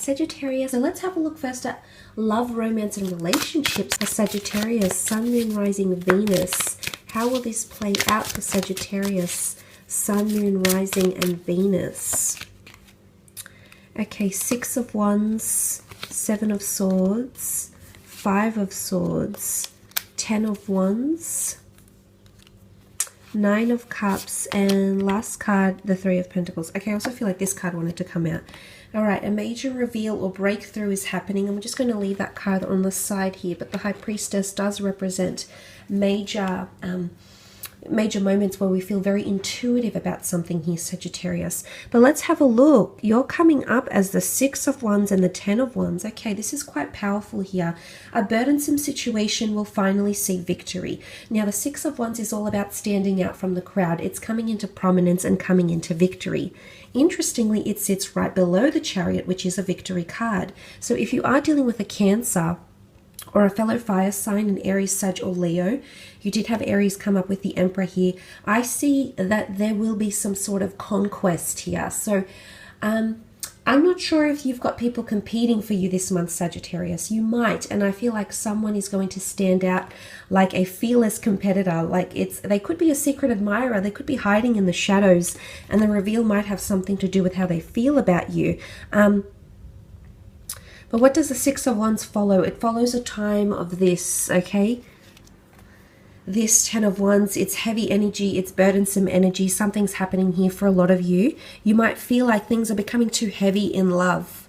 Sagittarius. So let's have a look first at love, romance, and relationships for Sagittarius. Sun, Moon, Rising, Venus. How will this play out for Sagittarius? Sun, Moon, Rising, and Venus. Okay, Six of Wands, Seven of Swords, Five of Swords, Ten of Wands, Nine of Cups, and last card, the Three of Pentacles. Okay, I also feel like this card wanted to come out. All right, a major reveal or breakthrough is happening. I'm just going to leave that card on the side here, but the High Priestess does represent major moments where we feel very intuitive about something here, Sagittarius. But let's have a look. You're coming up as the Six of Wands and the Ten of Wands. Okay, this is quite powerful here. A burdensome situation will finally see victory. Now, the Six of Wands is all about standing out from the crowd. It's coming into prominence and coming into victory. Interestingly, it sits right below the Chariot, which is a victory card. So if you are dealing with a Cancer or a fellow fire sign, an Aries, Sag, or Leo, you did have Aries come up with the Emperor here. I see that there will be some sort of conquest here. So I'm not sure if you've got people competing for you this month, Sagittarius. You might, and I feel like someone is going to stand out like a fearless competitor. Like they could be a secret admirer. They could be hiding in the shadows, and the reveal might have something to do with how they feel about you. But what does the Six of Wands follow? It follows a time of this, okay? This Ten of Wands, it's heavy energy, it's burdensome energy. Something's happening here for a lot of you. You might feel like things are becoming too heavy in love.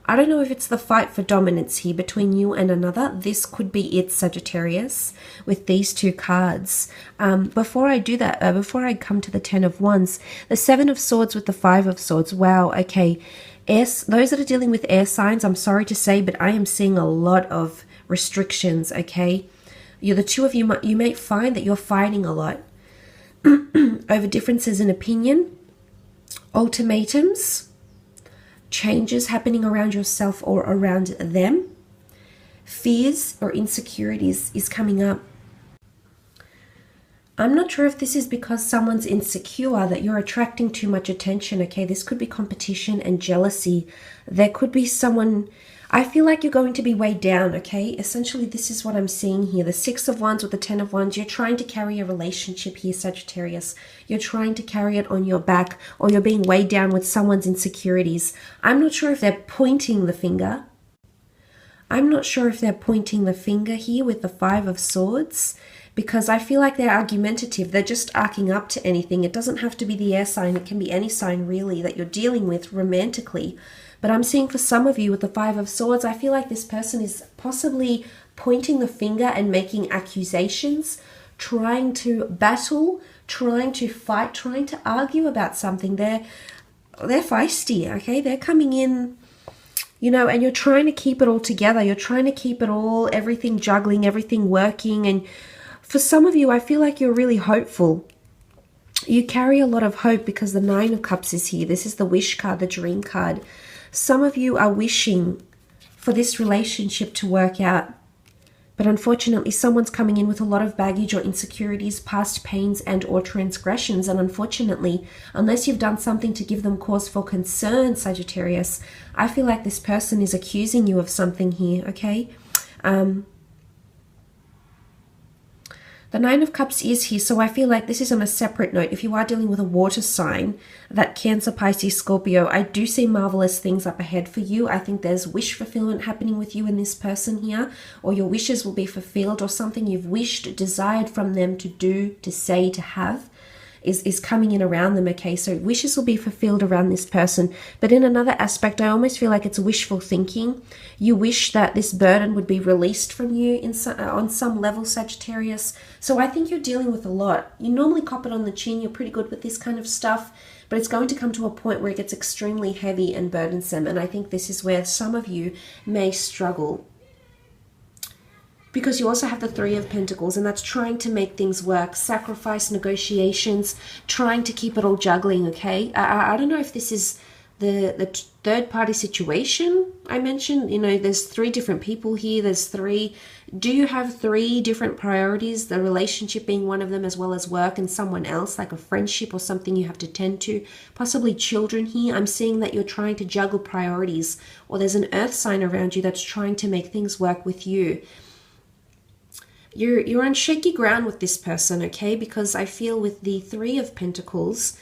I don't know if it's the fight for dominance here between you and another. This could be it, Sagittarius, with these two cards. Before I do that, before I come to the Ten of Wands, the Seven of Swords with the Five of Swords. Wow, okay. Those that are dealing with air signs, I'm sorry to say, but I am seeing a lot of restrictions, okay? The two of you, you may find that you're fighting a lot over differences in opinion, ultimatums, changes happening around yourself or around them. Fears or insecurities is coming up. I'm not sure if this is because someone's insecure that you're attracting too much attention, okay? This could be competition and jealousy. There could be someone... I feel like you're going to be weighed down, okay? Essentially, this is what I'm seeing here. The Six of Wands with the Ten of Wands. You're trying to carry a relationship here, Sagittarius. You're trying to carry it on your back, or you're being weighed down with someone's insecurities. I'm not sure if they're pointing the finger. I'm not sure if they're pointing the finger here with the Five of Swords, because I feel like they're argumentative. They're just arcing up to anything. It doesn't have to be the air sign. It can be any sign, really, that you're dealing with romantically. But I'm seeing for some of you with the Five of Swords, I feel like this person is possibly pointing the finger and making accusations, trying to battle, trying to fight, trying to argue about something. They're feisty, okay? They're coming in, you know, and you're trying to keep it all together. You're trying to keep it all, everything juggling, everything working. And for some of you, I feel like you're really hopeful. You carry a lot of hope because the Nine of Cups is here. This is the wish card, the dream card. Some of you are wishing for this relationship to work out, but unfortunately someone's coming in with a lot of baggage or insecurities, past pains and or transgressions, and unfortunately, unless you've done something to give them cause for concern, Sagittarius, I feel like this person is accusing you of something here, okay? The Nine of Cups is here, so I feel like this is on a separate note. If you are dealing with a water sign, that Cancer, Pisces, Scorpio, I do see marvelous things up ahead for you. I think there's wish fulfillment happening with you and this person here, or your wishes will be fulfilled, or something you've wished, desired from them to do, to say, to have is coming in around them, okay? So wishes will be fulfilled around this person. But in another aspect, I almost feel like it's wishful thinking. You wish that this burden would be released from you on some level, Sagittarius. So I think you're dealing with a lot. You normally cop it on the chin. You're pretty good with this kind of stuff. But it's going to come to a point where it gets extremely heavy and burdensome. And I think this is where some of you may struggle, because you also have the Three of Pentacles, and that's trying to make things work, sacrifice, negotiations, trying to keep it all juggling, okay? I don't know if this is the third party situation I mentioned. You know, there's three different people here. There's three Do you have 3 different priorities, the relationship being one of them, as well as work and someone else, like a friendship or something you have to tend to? Possibly children here. I'm seeing that you're trying to juggle priorities, or there's an earth sign around you that's trying to make things work with you. You're on shaky ground with this person, okay? Because I feel with the 3 of Pentacles,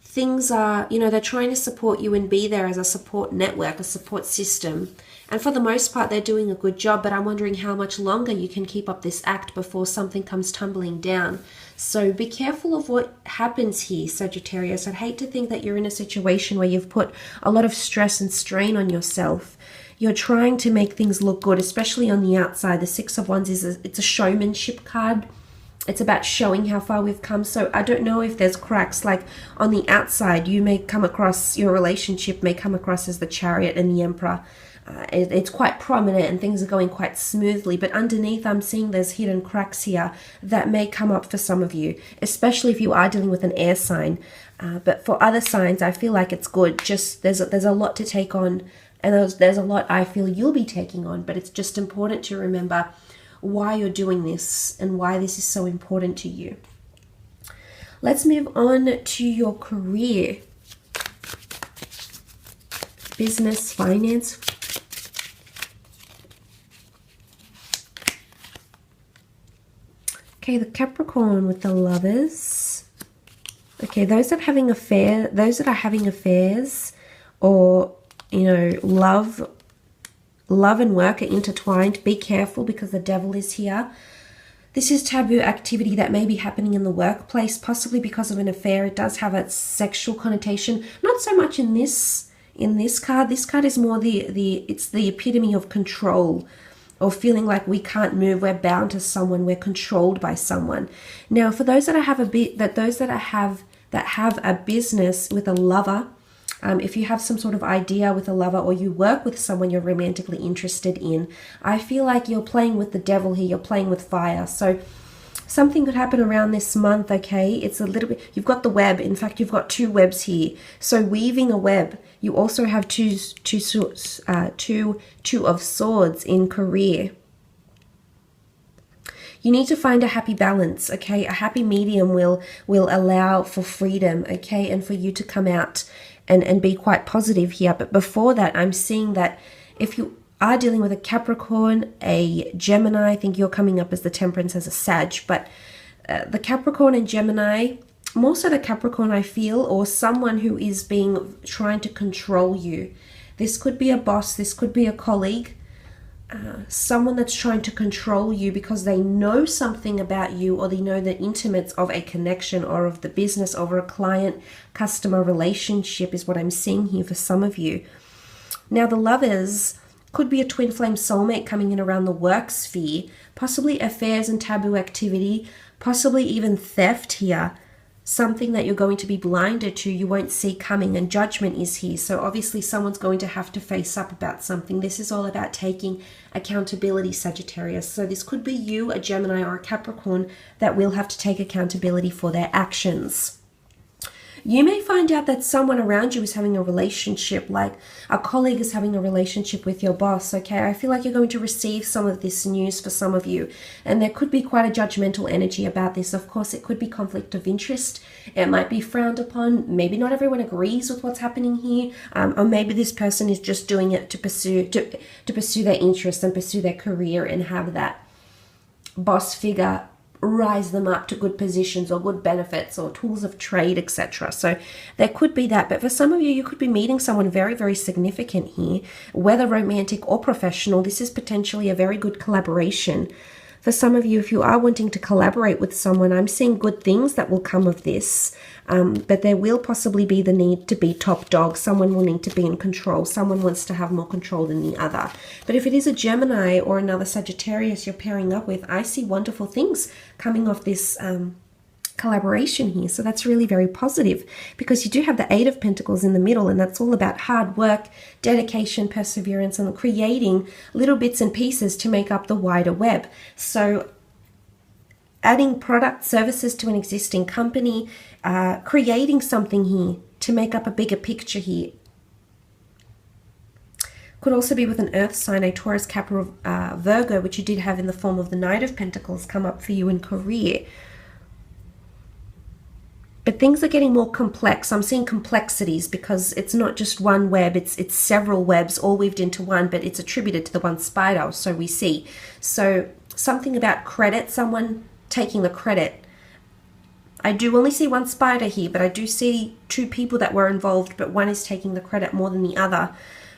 things are, you know, they're trying to support you and be there as a support network, a support system. And for the most part, they're doing a good job, but I'm wondering how much longer you can keep up this act before something comes tumbling down. So be careful of what happens here, Sagittarius. I'd hate to think that you're in a situation where you've put a lot of stress and strain on yourself. You're trying to make things look good, especially on the outside. The 6 of Wands it's a showmanship card. It's about showing how far we've come. So I don't know if there's cracks. Like on the outside, you may come across, your relationship may come across as the Chariot and the Emperor. It's quite prominent and things are going quite smoothly, but underneath I'm seeing there's hidden cracks here that may come up for some of you, especially if you are dealing with an air sign. But for other signs, I feel like it's good. Just there's a lot to take on, and there's a lot I feel you'll be taking on, but it's just important to remember why you're doing this and why this is so important to you. Let's move on to your career, business, finance. Okay, the Capricorn with the Lovers. Okay, those that are having affairs, or you know, love and work are intertwined. Be careful because the Devil is here. This is taboo activity that may be happening in the workplace, possibly because of an affair. It does have a sexual connotation. Not so much in this card. This card is more it's the epitome of control, or feeling like we can't move, we're bound to someone, we're controlled by someone. Now, for those that have a business with a lover, if you have some sort of idea with a lover, or you work with someone you're romantically interested in, I feel like you're playing with the devil here, you're playing with fire. So something could happen around this month, okay? It's a little bit, you've got the web. In fact, you've got 2 webs here. So weaving a web. You also have two of Swords in career. You need to find a happy balance, okay? A happy medium will allow for freedom, okay? And for you to come out and be quite positive here. But before that, I'm seeing that if you are dealing with a Capricorn, a Gemini, I think you're coming up as the Temperance as a Sag, but the Capricorn and Gemini, more so the Capricorn I feel, or someone who is trying to control you. This could be a boss, this could be a colleague, someone that's trying to control you because they know something about you, or they know the intimates of a connection or of the business, over a client-customer relationship is what I'm seeing here for some of you. Now the Lovers could be a twin flame soulmate coming in around the work sphere, possibly affairs and taboo activity, possibly even theft here. Something that you're going to be blinded to, you won't see coming, and judgment is here. So obviously someone's going to have to face up about something. This is all about taking accountability, Sagittarius. So this could be you, a Gemini or a Capricorn, that will have to take accountability for their actions. You may find out that someone around you is having a relationship, like a colleague is having a relationship with your boss, okay? I feel like you're going to receive some of this news for some of you, and there could be quite a judgmental energy about this. Of course, it could be conflict of interest. It might be frowned upon. Maybe not everyone agrees with what's happening here, or maybe this person is just doing it to pursue their interests and pursue their career and have that boss figure rise them up to good positions or good benefits or tools of trade, etc. So there could be that. But for some of you, you could be meeting someone very, very significant here, whether romantic or professional. This is potentially a very good collaboration. For some of you, if you are wanting to collaborate with someone, I'm seeing good things that will come of this. But there will possibly be the need to be top dog. Someone will need to be in control. Someone wants to have more control than the other. But if it is a Gemini or another Sagittarius you're pairing up with, I see wonderful things coming off this collaboration here. So that's really very positive, because you do have the 8 of Pentacles in the middle, and that's all about hard work, dedication, perseverance, and creating little bits and pieces to make up the wider web. So adding product, services to an existing company, creating something here to make up a bigger picture here. Could also be with an earth sign, a Taurus, Capricorn, Virgo, which you did have in the form of the Knight of Pentacles come up for you in career. But things are getting more complex. I'm seeing complexities because it's not just one web, it's several webs all weaved into one, but it's attributed to the one spider, so we see. So something about credit, someone taking the credit. I do only see one spider here, but I do see two people that were involved, but one is taking the credit more than the other.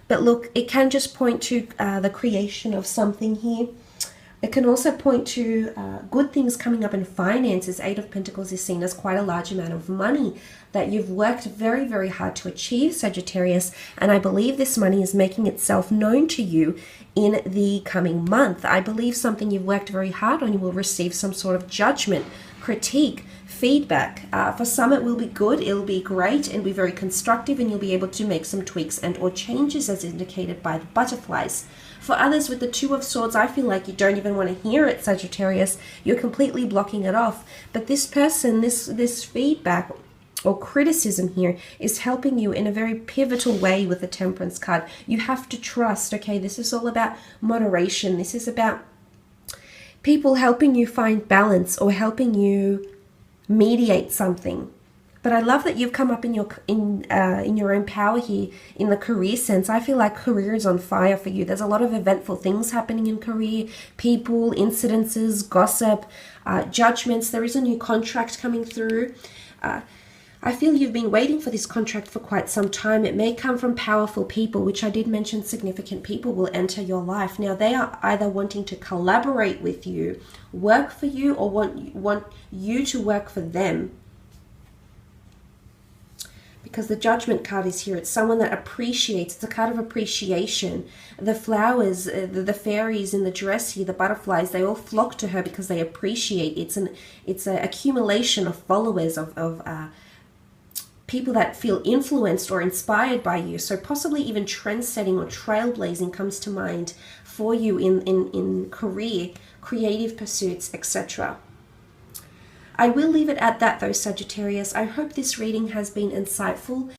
But look, it can just point to the creation of something here. It can also point to good things coming up in finances. Eight of Pentacles is seen as quite a large amount of money that you've worked very, very hard to achieve, Sagittarius. And I believe this money is making itself known to you in the coming month. I believe something you've worked very hard on, you will receive some sort of judgment, critique, feedback. For some it will be good, it'll be great and be very constructive, and you'll be able to make some tweaks and or changes as indicated by the butterflies. For others with the Two of Swords, I feel like you don't even want to hear it, Sagittarius. You're completely blocking it off. But this person, this feedback or criticism here is helping you in a very pivotal way with the Temperance card. You have to trust, okay? This is all about moderation. This is about people helping you find balance or helping you mediate something. But I love that you've come up in your own power here in the career sense. I feel like career is on fire for you. There's a lot of eventful things happening in career, people, incidences, gossip, judgments. There is a new contract coming through. I feel you've been waiting for this contract for quite some time. It may come from powerful people, which I did mention significant people will enter your life. Now, they are either wanting to collaborate with you, work for you, or want you to work for them. Because the Judgment card is here. It's someone that appreciates. It's a card of appreciation. The flowers, the fairies in the dress here, the butterflies, they all flock to her because they appreciate. It's an accumulation of followers, of people that feel influenced or inspired by you. So possibly even trend-setting or trailblazing comes to mind for you in career, creative pursuits, etc. I will leave it at that though, Sagittarius. I hope this reading has been insightful.